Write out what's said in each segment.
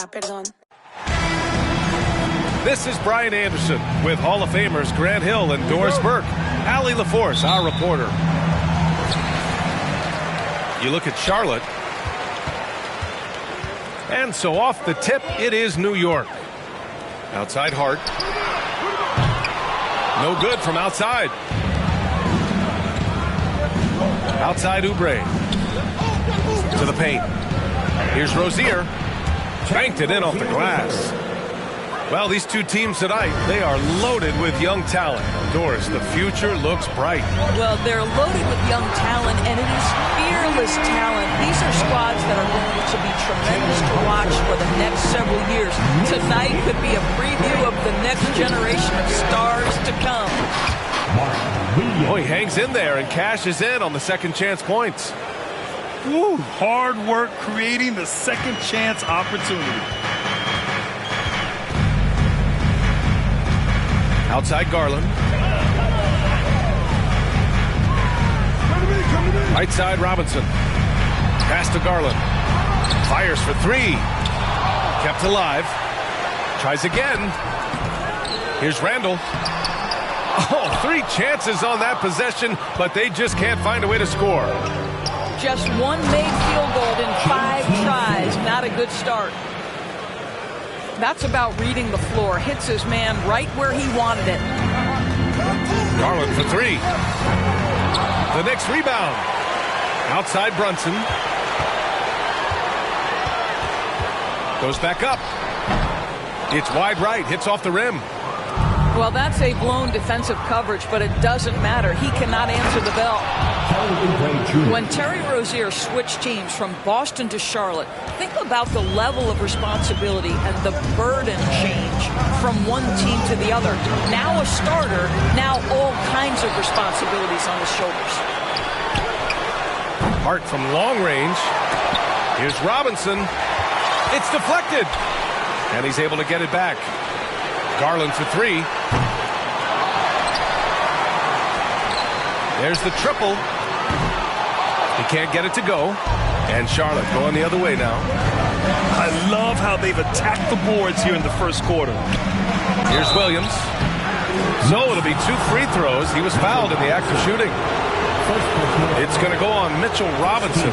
perdón. This is Brian Anderson with Hall of Famers Grant Hill and Doris Burke. Allie LaForce, our reporter. You look at Charlotte. And so off the tip, it is New York. Outside Hart. No good from outside. Outside Oubre. To the paint. Here's Rozier. Banked it in off the glass. Well, these two teams tonight, they are loaded with young talent. Doris, the future looks bright. Well, they're loaded with young talent, and it is fearless talent. These are squads that are going to be tremendous to watch for the next several years. Tonight could be a preview of the next generation of stars to come. Oh, he hangs in there and cashes in on the second chance points. Woo, hard work creating the second chance opportunity. Outside Garland. Right side Robinson. Pass to Garland. Fires for three. Kept alive. Tries again. Here's Randall. Oh, three chances on that possession, but they just can't find a way to score. Just one made field goal in 5 tries. Not a good start. That's about reading the floor. Hits his man right where he wanted it. Garland for three. The Knicks rebound. Outside Brunson. Goes back up. It's wide right. Hits off the rim. Well, that's a blown defensive coverage, but it doesn't matter. He cannot answer the bell. When Terry Rozier switched teams from Boston to Charlotte, think about the level of responsibility and the burden change from one team to the other. Now a starter, now all kinds of responsibilities on his shoulders. Hart from long range. Here's Robinson. It's deflected. And he's able to get it back. Garland for three. There's the triple. He can't get it to go. And Charlotte going the other way now. I love how they've attacked the boards here in the first quarter. Here's Williams. So it'll be 2 free throws. He was fouled in the act of shooting. It's going to go on Mitchell Robinson.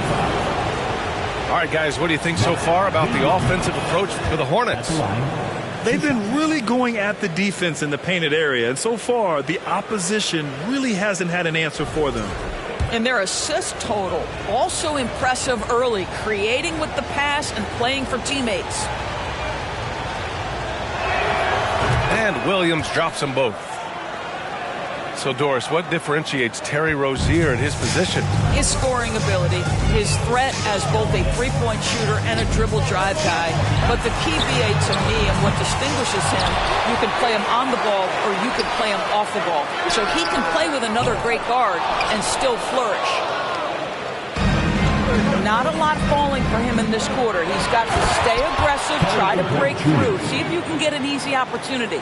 All right, guys, what do you think so far about the offensive approach for the Hornets? They've been really going at the defense in the painted area, and so far the opposition really hasn't had an answer for them. And their assist total, also impressive early, creating with the pass and playing for teammates. And Williams drops them both. So, Doris, what differentiates Terry Rozier in his position? His scoring ability, his threat as both a three-point shooter and a dribble drive guy. But the key, BA, to me, and what distinguishes him, you can play him on the ball or you can play him off the ball. So he can play with another great guard and still flourish. Not a lot falling for him in this quarter. He's got to stay aggressive, try to break through, see if you can get an easy opportunity.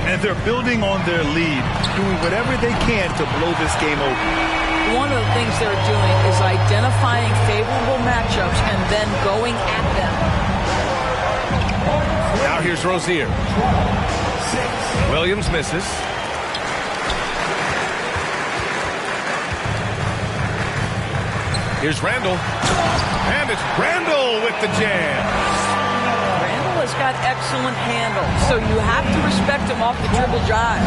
And they're building on their lead, doing whatever they can to blow this game open. One of the things they're doing is identifying favorable matchups and then going at them. Now here's Rozier. Williams misses. Here's Randall. And it's Randall with the jam. Has got excellent handle, so you have to respect him off the dribble drive.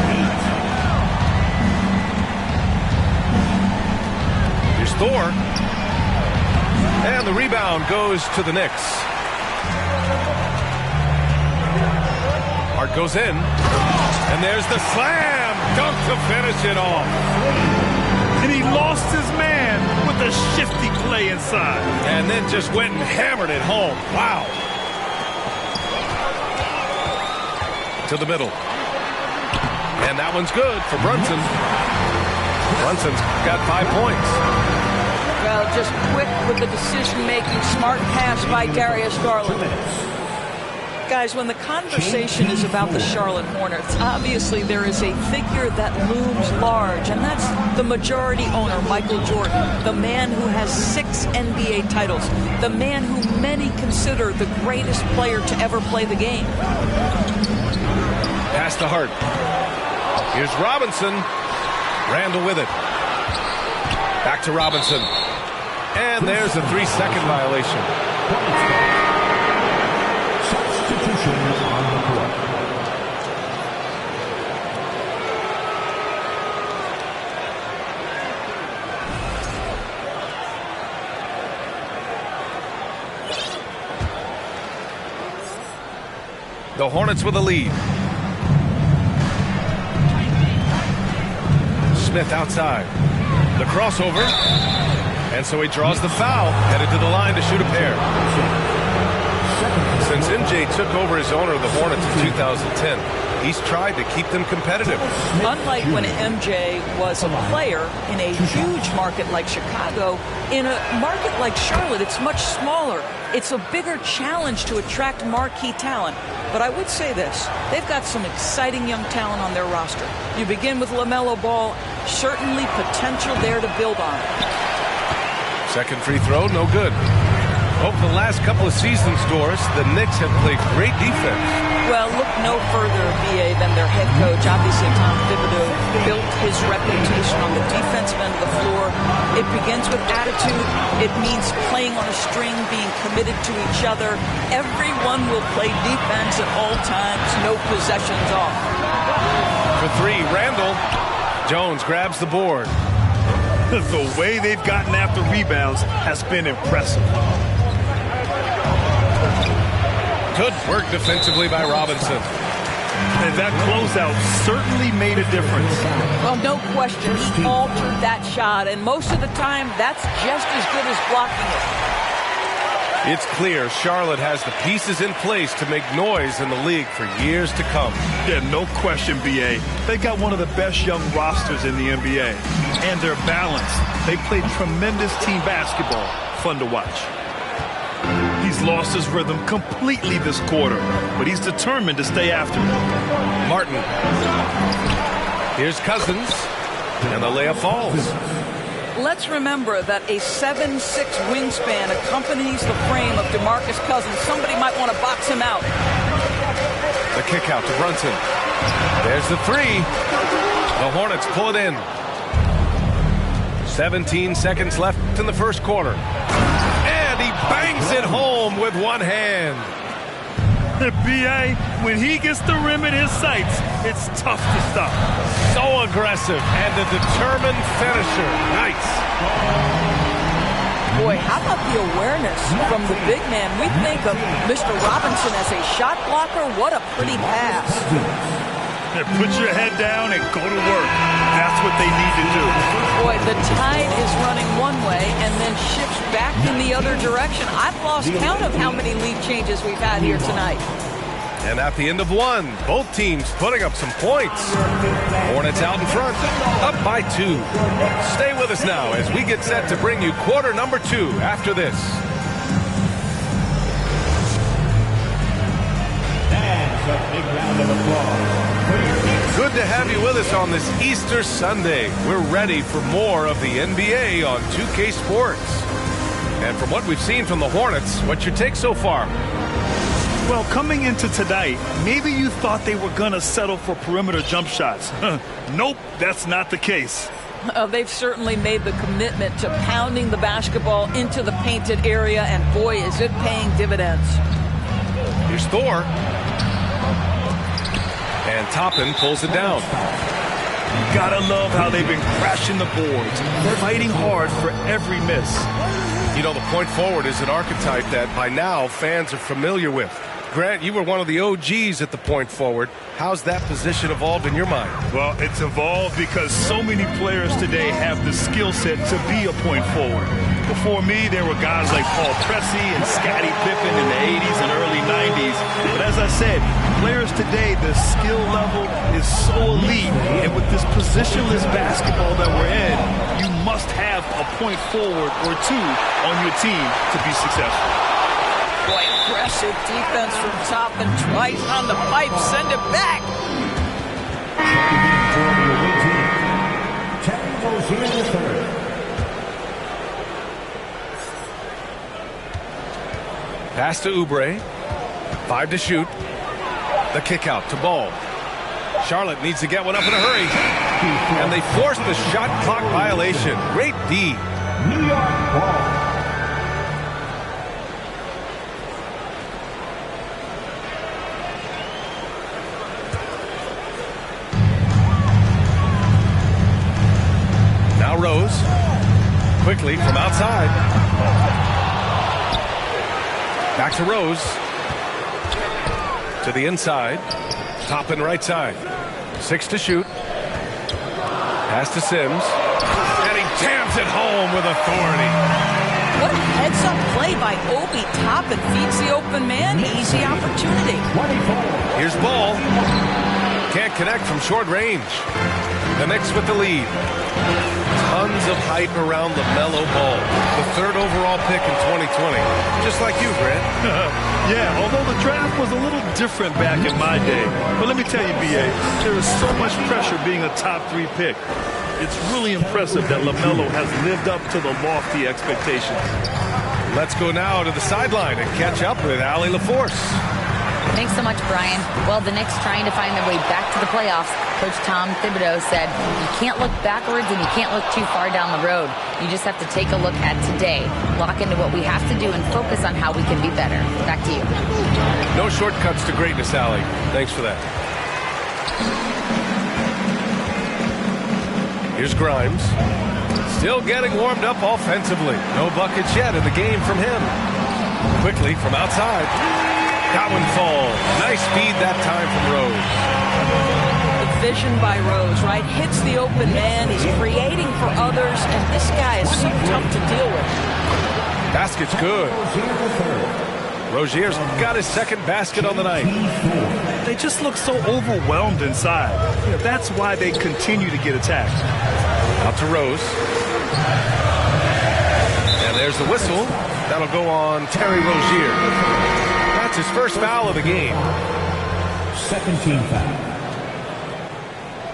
Here's Thor. And the rebound goes to the Knicks. Hart goes in. And there's the slam dunk to finish it off. And he lost his man with a shifty play inside. And then just went and hammered it home. Wow. To the middle. And that one's good for Brunson. Brunson's got 5 points. Well, just quick with the decision-making, smart pass by Darius Garland. Guys, when the conversation is about the Charlotte Hornets, obviously there is a figure that looms large, and that's the majority owner, Michael Jordan, the man who has 6 NBA titles, the man who many consider the greatest player to ever play the game. Pass to Hart. Here's Robinson. Randall with it. Back to Robinson. And there's a 3-second violation. Substitution on the court. The Hornets with a lead. Smith outside. The crossover. And so he draws the foul. Headed to the line to shoot a pair. Since MJ took over as owner of the Hornets in 2010, he's tried to keep them competitive. Unlike when MJ was a player in a huge market like Chicago, in a market like Charlotte, it's much smaller. It's a bigger challenge to attract marquee talent. But I would say this, they've got some exciting young talent on their roster. You begin with LaMelo Ball, certainly potential there to build on. Second free throw, no good. Over the last couple of seasons, Doris, the Knicks have played great defense. Well, look no further, BA, than their head coach. Obviously, Tom Thibodeau built his reputation on the defensive end of the floor. It begins with attitude. It means playing on a string, being committed to each other. Everyone will play defense at all times, no possessions off. For 3, Randall. Jones grabs the board. The way they've gotten after rebounds has been impressive. Good work defensively by Robinson. And that closeout certainly made a difference. Well, no question. He altered that shot, and most of the time, that's just as good as blocking it. It's clear Charlotte has the pieces in place to make noise in the league for years to come. Yeah, no question, B.A. They've got one of the best young rosters in the NBA. And they're balanced. They play tremendous team basketball. Fun to watch. He's lost his rhythm completely this quarter, but he's determined to stay after it. Martin. Here's Cousins, and the layup falls. Let's remember that a 7'6" wingspan accompanies the frame of DeMarcus Cousins. Somebody might want to box him out. The kick out to Brunson. There's the 3. The Hornets pull it in. 17 seconds left in the first quarter. And he bangs it home with one hand. B.A., when he gets the rim in his sights, it's tough to stop. So aggressive and a determined finisher. Nice. Boy, how about the awareness from the big man? We think of Mr. Robinson as a shot blocker. What a pretty pass. Put your head down and go to work. That's what they need to do. Boy, the tide is running one way and then shifts back in the other direction. I've lost count of how many lead changes we've had here tonight. And at the end of one, both teams putting up some points. Hornets out in front, up by 2. Stay with us now as we get set to bring you quarter number 2 after this. And a big round of applause. Good to have you with us on this Easter Sunday. We're ready for more of the NBA on 2K Sports. And from what we've seen from the Hornets, what's your take so far? Well, coming into tonight, maybe you thought they were going to settle for perimeter jump shots. Nope, that's not the case. They've certainly made the commitment to pounding the basketball into the painted area, and boy, is it paying dividends. Here's Thor. And Toppin pulls it down. Gotta love how they've been crashing the boards, fighting hard for every miss. You know, the point forward is an archetype that by now fans are familiar with. Grant, you were one of the OGs at the point forward. How's that position evolved in your mind? Well, it's evolved because so many players today have the skill set to be a point forward. Before me, there were guys like Paul Pressey and Scottie Pippen in the 80s and early 90s. But as I said, players today, the skill level is so elite. And with this positionless basketball that we're in, you must have a point forward or two on your team to be successful. Boy, aggressive defense from Toppin twice on the pipe. Send it back. Pass to Oubre. 5 to shoot. The kick out to Ball. Charlotte needs to get one up in a hurry. And they force the shot clock violation. Great D. New York ball. Now Rose. Quickly from outside. Back to Rose. To the inside. Toppin right side. 6 to shoot. Pass to Sims. And he jams it home with authority. What a heads-up play by Obi. Toppin feeds the open man. Easy opportunity. Here's Ball. Can't connect from short range. The Knicks with the lead. Tons of hype around LaMelo Ball, the 3rd overall pick in 2020. Just like you, Grant. Yeah, although the draft was a little different back in my day. But let me tell you, B.A., there is so much pressure being a top 3 pick. It's really impressive that LaMelo has lived up to the lofty expectations. Let's go now to the sideline and catch up with Allie LaForce. Thanks so much, Brian. Well, the Knicks trying to find their way back to the playoffs. Coach Tom Thibodeau said, you can't look backwards and you can't look too far down the road. You just have to take a look at today, lock into what we have to do, and focus on how we can be better. Back to you. No shortcuts to greatness, Allie. Thanks for that. Here's Grimes. Still getting warmed up offensively. No buckets yet in the game from him. Quickly from outside. That one falls. Nice feed that time from Rose. The vision by Rose, right? Hits the open man. He's creating for others, and this guy is so tough to deal with. Basket's good. Rozier's got his 2nd basket on the night. They just look so overwhelmed inside. That's why they continue to get attacked. Out to Rose. And there's the whistle. That'll go on Terry Rozier. That's his first foul of the game. 2nd team foul.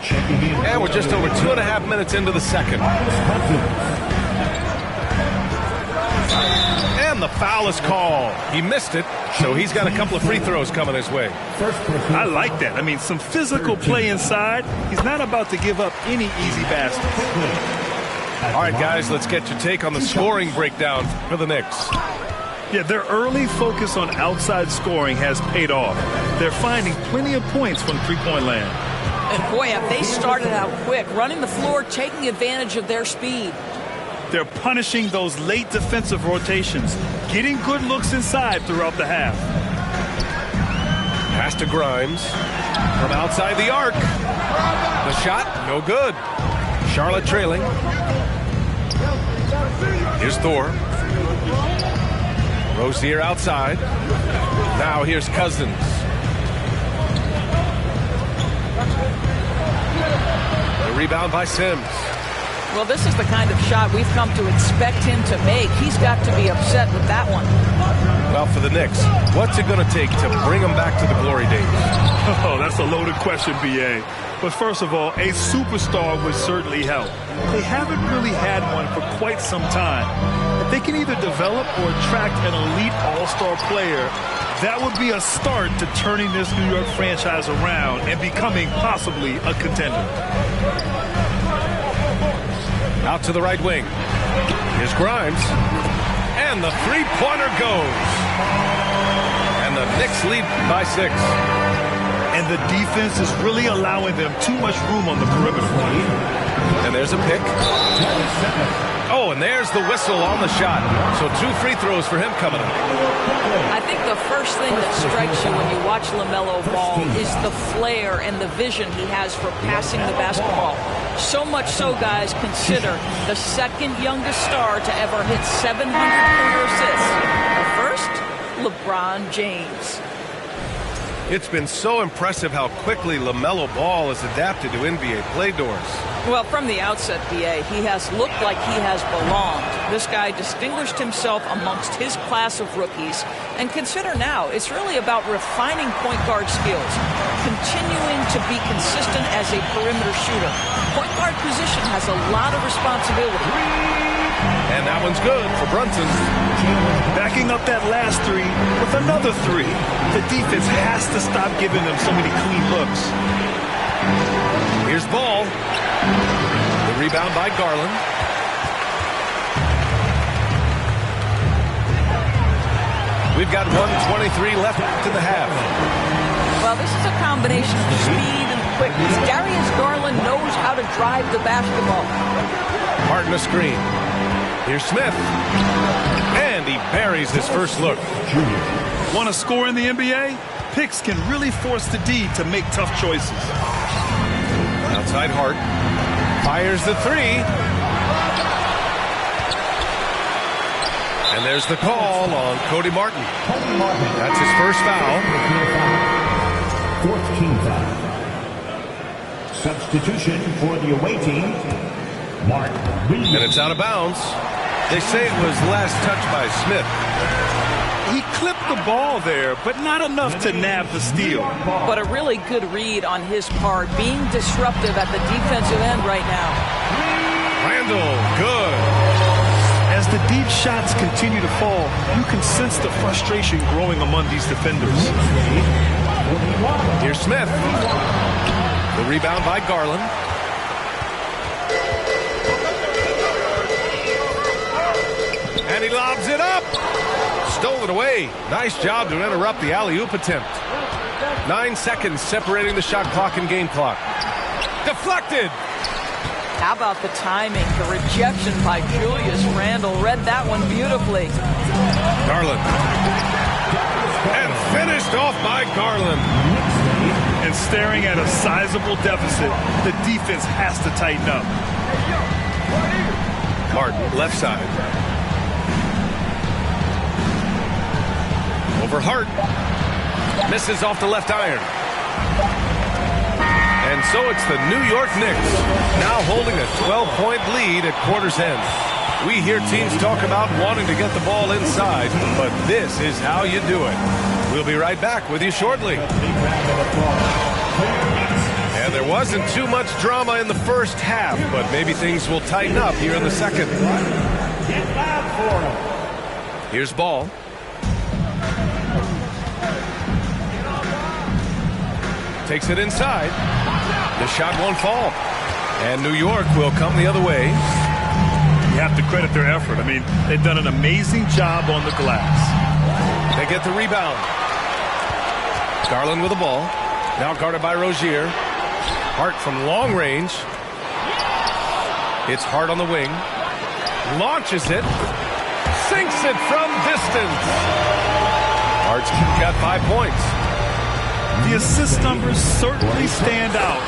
Checking in. And we're just over 2.5 minutes into the second. And the foul is called. He missed it, so he's got a couple of free throws coming his way. I like that. I mean, some physical play inside. He's not about to give up any easy baskets. All right, guys, let's get your take on the scoring breakdown for the Knicks. Yeah, their early focus on outside scoring has paid off. They're finding plenty of points from three-point land. And boy, have they started out quick, running the floor, taking advantage of their speed. They're punishing those late defensive rotations, getting good looks inside throughout the half. Pass to Grimes from outside the arc. The shot, no good. Charlotte trailing. Here's Thor. Rozier outside. Now here's Cousins. The rebound by Sims. Well, this is the kind of shot we've come to expect him to make. He's got to be upset with that one. Well, for the Knicks, what's it going to take to bring them back to the glory days? Oh, that's a loaded question, B.A. But first of all, a superstar would certainly help. They haven't really had one for quite some time. If they can either develop or attract an elite all-star player, that would be a start to turning this New York franchise around and becoming possibly a contender. Out to the right wing. Here's Grimes. And the three-pointer goes. And the Knicks lead by 6. And the defense is really allowing them too much room on the perimeter. And there's a pick. Oh, and there's the whistle on the shot. So 2 free throws for him coming up. I think the first thing that strikes you when you watch LaMelo Ball is the flair and the vision he has for passing the basketball. So much so, guys, consider the 2nd youngest star to ever hit 700 career assists. The first, LeBron James. It's been so impressive how quickly LaMelo Ball has adapted to NBA play doors. Well, from the outset, B.A., he has looked like he has belonged. This guy distinguished himself amongst his class of rookies. And consider now, it's really about refining point guard skills, continuing to be consistent as a perimeter shooter. Point guard position has a lot of responsibility. And that one's good for Brunson. Backing up that last three with another three. The defense has to stop giving them so many clean looks. Here's Ball. The rebound by Garland. We've got 1:23 left in the half. Well, this is a combination of speed and quickness. Darius Garland knows how to drive the basketball. Martin a screen. Here's Smith. And he buries his first look. Want to score in the NBA? Picks can really force the D to make tough choices. Outside Hart. Fires the three. And there's the call on Cody Martin. That's his first foul. 4th team foul. Substitution for the away team, Martin. And it's out of bounds. They say it was last touched by Smith. He clipped the ball there, but not enough to nab the steal. But a really good read on his part, being disruptive at the defensive end right now. Randall, good. As the deep shots continue to fall, you can sense the frustration growing among these defenders. Here's Smith. The rebound by Garland. And he lobs it up. Stole it away. Nice job to interrupt the alley-oop attempt. 9 seconds separating the shot clock and game clock. Deflected. How about the timing? The rejection by Julius Randle. Read that one beautifully. Garland. And finished off by Garland. And staring at a sizable deficit, the defense has to tighten up. Martin, left side. Over Hart. Misses off the left iron. And so it's the New York Knicks now holding a 12-point lead at quarter's end. We hear teams talk about wanting to get the ball inside, but this is how you do it. We'll be right back with you shortly. And there wasn't too much drama in the first half, but maybe things will tighten up here in the second. Here's Ball. Takes it inside. The shot won't fall. And New York will come the other way. You have to credit their effort. I mean, they've done an amazing job on the glass. They get the rebound. Garland with the ball. Now guarded by Rozier. Hart from long range. It's Hart on the wing. Launches it. Sinks it from distance. Hart's got 5 points. The assist numbers certainly stand out.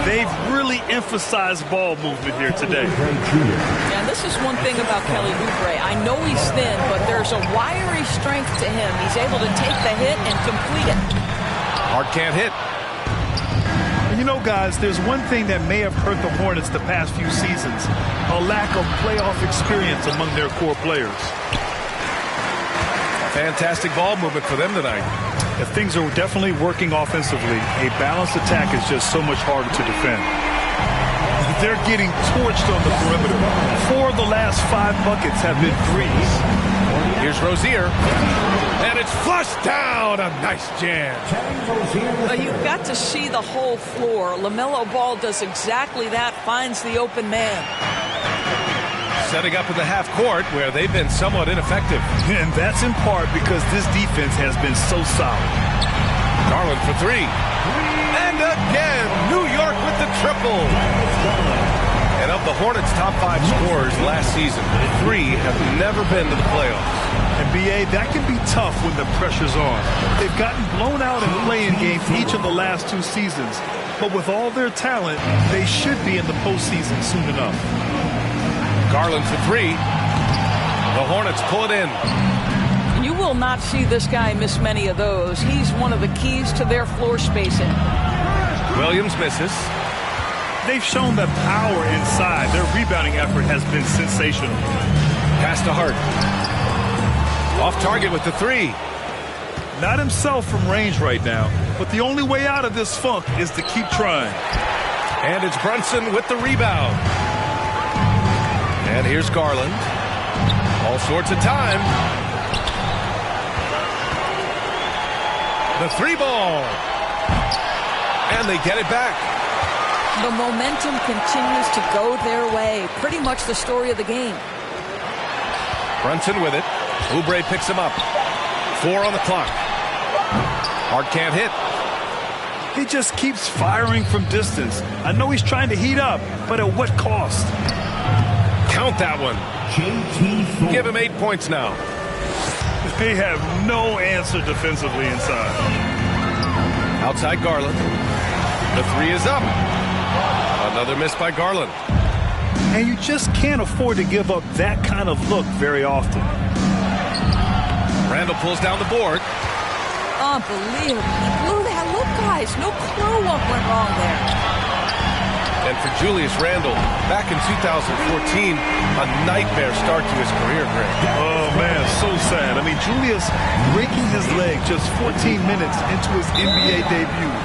They've really emphasized ball movement here today. And this is one thing about Kelly Oubre. I know he's thin, but there's a wiry strength to him. He's able to take the hit and complete it. Hart can't hit. You know, guys, there's one thing that may have hurt the Hornets the past few seasons. A lack of playoff experience among their core players. Fantastic ball movement for them tonight. If things are definitely working offensively, a balanced attack is just so much harder to defend. They're getting torched on the perimeter. 4 of the last 5 buckets have been threes. Here's Rozier. And it's flushed down. A nice jam. You've got to see the whole floor. LaMelo Ball does exactly that, finds the open man. Setting up in the half court where they've been somewhat ineffective. And that's in part because this defense has been so solid. Garland for 3. And again, New York with the triple. And of the Hornets' top 5 scorers last season, 3 have never been to the playoffs. And B.A., that can be tough when the pressure's on. They've gotten blown out in play-in games each of the last 2 seasons. But with all their talent, they should be in the postseason soon enough. Garland for 3. The Hornets pull it in. You will not see this guy miss many of those. He's one of the keys to their floor spacing. Williams misses. They've shown that power inside. Their rebounding effort has been sensational. Pass to Hart. Off target with the three. Not himself from range right now, but the only way out of this funk is to keep trying. And it's Brunson with the rebound. And here's Garland. All sorts of time. The three ball. And they get it back. The momentum continues to go their way. Pretty much the story of the game. Brunson with it. Oubre picks him up. 4 on the clock. Hart can't hit. He just keeps firing from distance. I know he's trying to heat up, but at what cost? Count that one. Give him 8 points now. They have no answer defensively inside. Outside Garland. The three is up. Another miss by Garland. And you just can't afford to give up that kind of look very often. Randall pulls down the board. Unbelievable. He blew that look, guys. No clue what went wrong there. And for Julius Randle, back in 2014, a nightmare start to his career, Greg. Oh, man, so sad. I mean, Julius breaking his leg just 14 minutes into his NBA debut.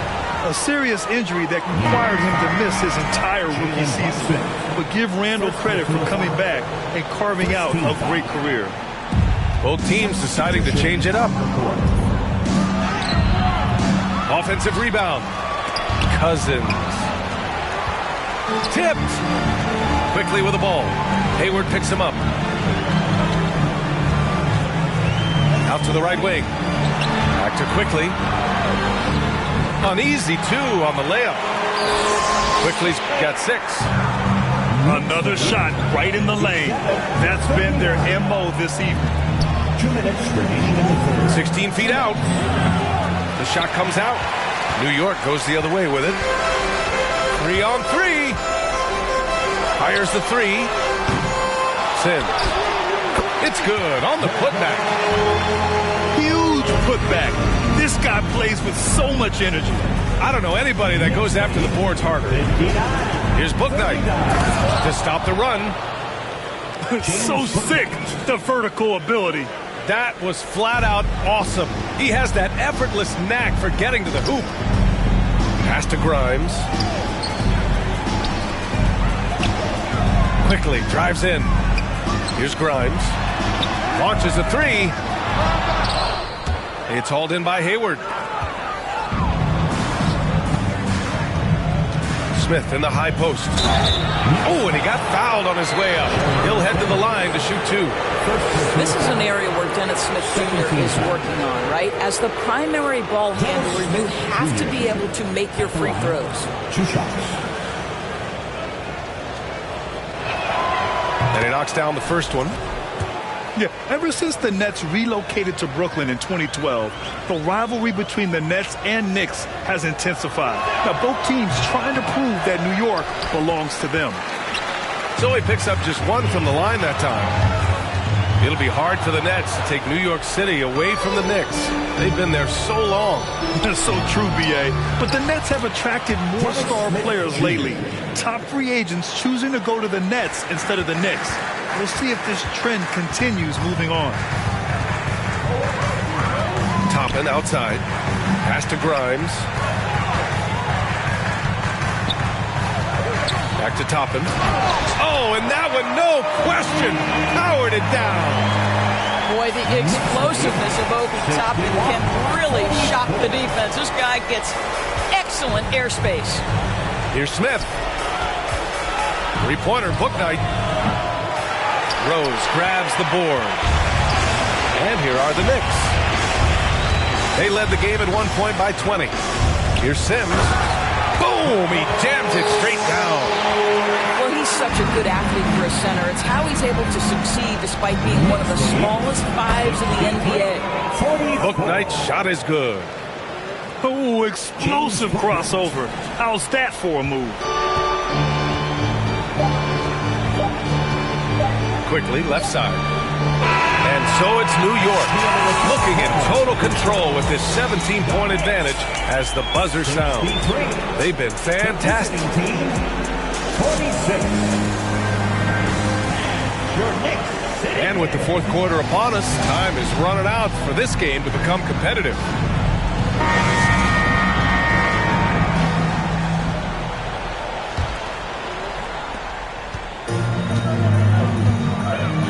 A serious injury that required him to miss his entire rookie season. But give Randle credit for coming back and carving out a great career. Both teams deciding to change it up. Offensive rebound. Cousins. Tipped. Quickly with the ball. Hayward picks him up. Out to the right wing. Back to Quickly. Uneasy, 2 on the layup. Quickly's got 6. Another shot right in the lane. That's been their MO this evening. 2 minutes remaining in the third. 16 feet out. The shot comes out. New York goes the other way with it. 3 on 3. Fires the 3. Sims. It's good on the putback. Huge putback. This guy plays with so much energy. I don't know anybody that goes after the boards harder. Here's Bouknight to stop the run. So sick, the vertical ability. That was flat out awesome. He has that effortless knack for getting to the hoop. Pass to Grimes. Quickly drives in. Here's Grimes. Launches a 3. It's hauled in by Hayward. Smith in the high post. Oh, and he got fouled on his way up. He'll head to the line to shoot 2. This is an area where Dennis Smith Jr. is working on, right? As the primary ball handler, you have to be able to make your free throws. 2 shots. And he knocks down the first one. Yeah, ever since the Nets relocated to Brooklyn in 2012, the rivalry between the Nets and Knicks has intensified. Now, both teams trying to prove that New York belongs to them. So he picks up just 1 from the line that time. It'll be hard for the Nets to take New York City away from the Knicks. They've been there so long. That's so true, B.A. But the Nets have attracted more star players lately. Top free agents choosing to go to the Nets instead of the Knicks. We'll see if this trend continues moving on. Toppin outside. Pass to Grimes. Back to Toppin. Oh, and that one, no question, powered it down. Boy, the explosiveness of Obi Toppin can really shock the defense. This guy gets excellent airspace. Here's Smith. Three-pointer, Bouknight. Rose grabs the board. And here are the Knicks. They led the game at 1 point by 20. Here's Sims. Boom! He jams it straight down. Well, he's such a good athlete for a center. It's how he's able to succeed despite being one of the smallest 5s in the NBA. Bouknight's shot is good. Oh, explosive crossover. How's that for a move? Quickly, left side. And so it's New York, looking in total control with this 17-point advantage as the buzzer sounds. They've been fantastic. 46. Your next city. And with the fourth quarter upon us, time is running out for this game to become competitive.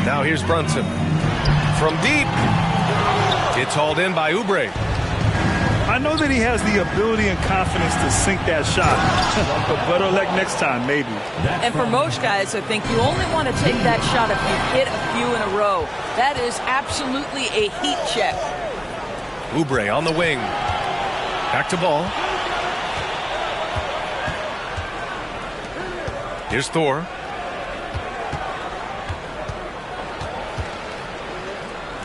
Now here's Brunson. From deep. It's hauled in by Oubre. I know that he has the ability and confidence to sink that shot. But better luck next time, maybe. And for most guys, I think you only want to take that shot if you hit a few in a row. That is absolutely a heat check. Oubre on the wing. Back to ball. Here's Thor.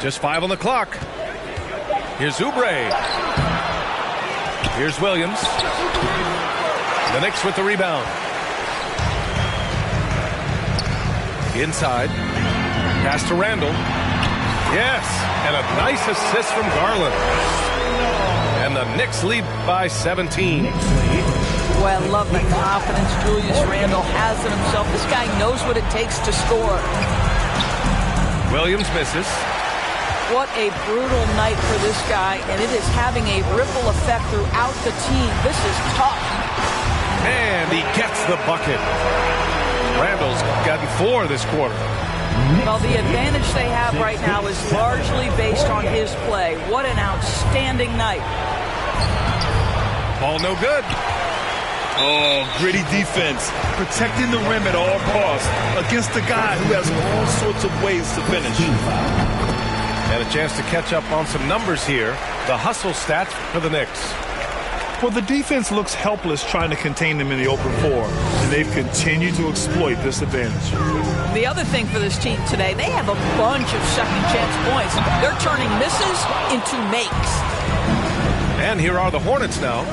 Just 5 on the clock. Here's Oubre. Here's Williams. The Knicks with the rebound. Inside. Pass to Randall. Yes, and a nice assist from Garland. And the Knicks lead by 17. Boy, I love the confidence Julius Randle has in himself. This guy knows what it takes to score. Williams misses. What a brutal night for this guy, and it is having a ripple effect throughout the team. This is tough. And he gets the bucket. Randall's gotten 4 this quarter. Well, the advantage they have right now is largely based on his play. What an outstanding night. Ball no good. Oh, gritty defense. Protecting the rim at all costs against a guy who has all sorts of ways to finish. And a chance to catch up on some numbers here. The hustle stats for the Knicks. Well, the defense looks helpless trying to contain them in the open floor, and they've continued to exploit this advantage. The other thing for this team today, they have a bunch of second chance points. They're turning misses into makes. And here are the Hornets now.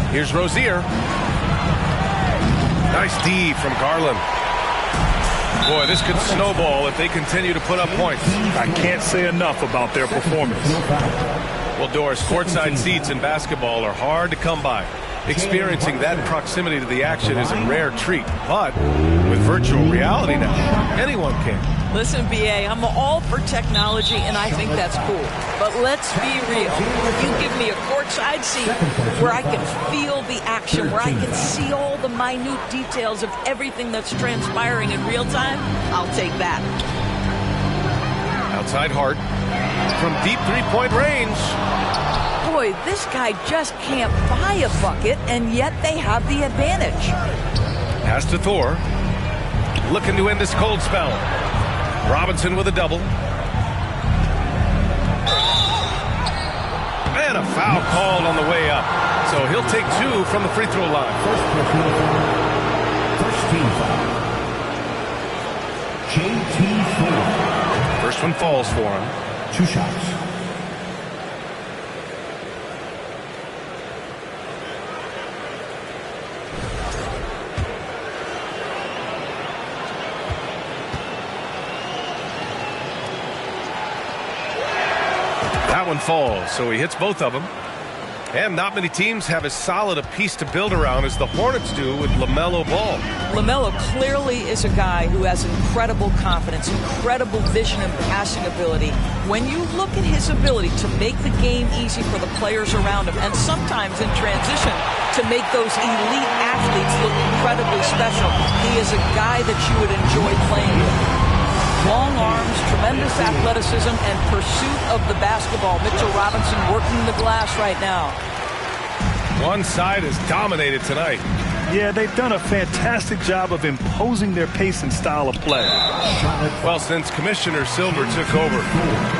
Here's Rozier. Nice D from Garland. Boy, this could snowball if they continue to put up points. I can't say enough about their performance. Well, Doris, courtside seats in basketball are hard to come by. Experiencing that proximity to the action is a rare treat. But with virtual reality now, anyone can. Listen, BA, I'm all for technology, and I think that's cool. But let's be real. If you give me a courtside seat where I can feel the action, where I can see all the minute details of everything that's transpiring in real time, I'll take that. Outside Hart from deep three-point range. Boy, this guy just can't buy a bucket, and yet they have the advantage. Pass to Thor. Looking to end this cold spell. Robinson with a double. And a foul called on the way up. So he'll take 2 from the free throw line. First team foul. J.T. Thor. First one falls for him. 2 shots. That one falls, so he hits both of them. And not many teams have as solid a piece to build around as the Hornets do with LaMelo Ball. LaMelo clearly is a guy who has incredible confidence, incredible vision and passing ability. When you look at his ability to make the game easy for the players around him, and sometimes in transition to make those elite athletes look incredibly special, he is a guy that you would enjoy playing with. Long arms, tremendous athleticism, and pursuit of the basketball. Mitchell Robinson working the glass right now. One side is dominated tonight. Yeah, they've done a fantastic job of imposing their pace and style of play. Well, since Commissioner Silver took over,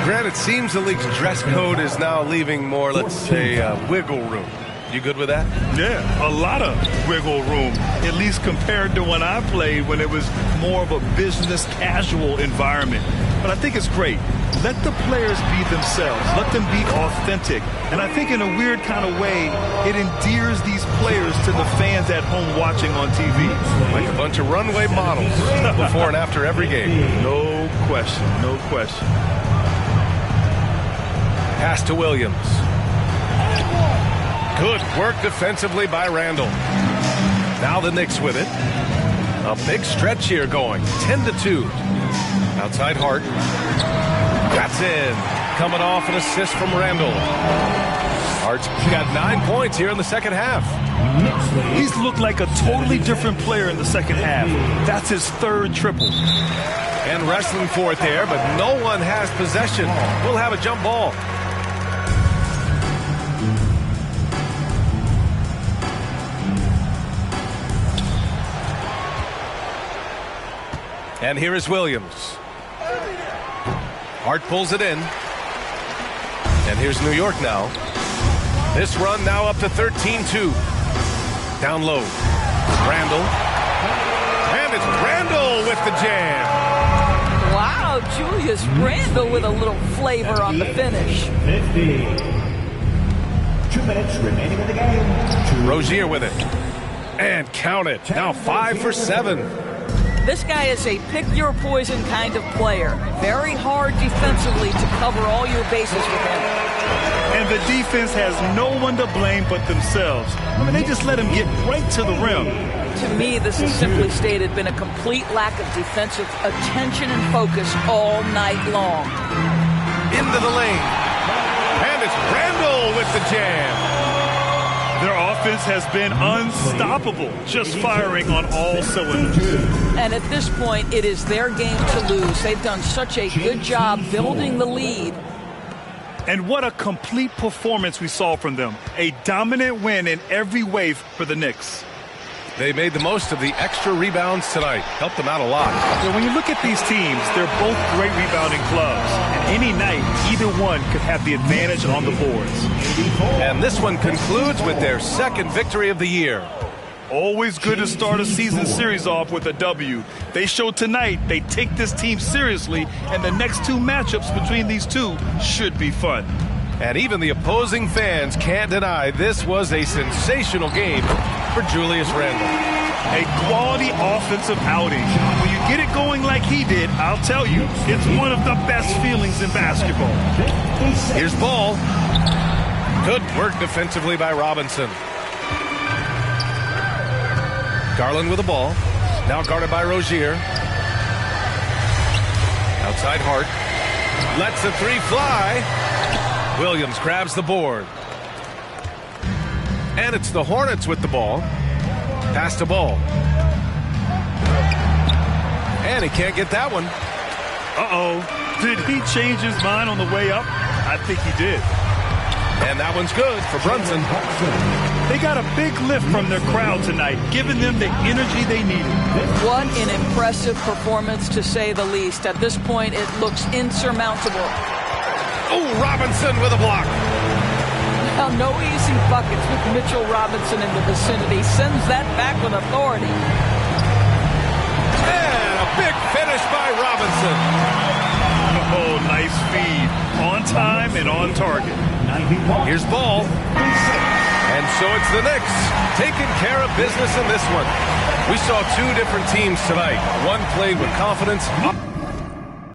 Grant, it seems the league's dress code is now leaving more, let's say, wiggle room. You good with that? Yeah, a lot of wiggle room, at least compared to when I played, when it was more of a business casual environment. But I think it's great. Let the players be themselves. Let them be authentic. And I think in a weird kind of way, it endears these players to the fans at home watching on TV. Like a bunch of runway models before and after every game. No question, no question. Pass to Williams. Good work defensively by Randall. Now the Knicks with it. A big stretch here going. 10-2. Outside Hart. That's in. Coming off an assist from Randall. Hart's got 9 points here in the second half. He's looked like a totally different player in the second half. That's his third triple. And wrestling for it there, but no one has possession. We'll have a jump ball. And here is Williams. Hart pulls it in. And here's New York now. This run now up to 13-2. Down low. Randall. And it's Randall with the jam. Wow, Julius Randall with a little flavor on the finish. 50. 2 minutes remaining in the game. Rozier with it. And count it. Now 5 for 7. This guy is a pick-your-poison kind of player. Very hard defensively to cover all your bases with him. And the defense has no one to blame but themselves. I mean, they just let him get right to the rim. To me, this has simply stated been a complete lack of defensive attention and focus all night long. Into the lane. And it's Randall with the jam. Their offense has been unstoppable, just firing on all cylinders. And at this point, it is their game to lose. They've done such a good job building the lead. And what a complete performance we saw from them. A dominant win in every way for the Knicks. They made the most of the extra rebounds tonight. Helped them out a lot. When you look at these teams, they're both great rebounding clubs. And any night, either one could have the advantage on the boards. And this one concludes with their second victory of the year. Always good to start a season series off with a W. They showed tonight they take this team seriously, and the next 2 matchups between these two should be fun. And even the opposing fans can't deny this was a sensational game for Julius Randle. A quality offensive outing. When you get it going like he did, I'll tell you, it's one of the best feelings in basketball. Here's Ball. Good work defensively by Robinson. Garland with the ball. Now guarded by Rozier. Outside Hart. Lets the 3 fly. Williams grabs the board. And it's the Hornets with the ball. Pass to Ball. And he can't get that one. Uh-oh. Did he change his mind on the way up? I think he did. And that one's good for Brunson. They got a big lift from their crowd tonight, giving them the energy they needed. What an impressive performance, to say the least. At this point, it looks insurmountable. Oh, Robinson with a block. Now, no easy buckets with Mitchell Robinson in the vicinity. Sends that back with authority. And a big finish by Robinson. Oh, nice feed. On time and on target. Here's Ball. And so it's the Knicks taking care of business in this one. We saw 2 different teams tonight. One played with confidence.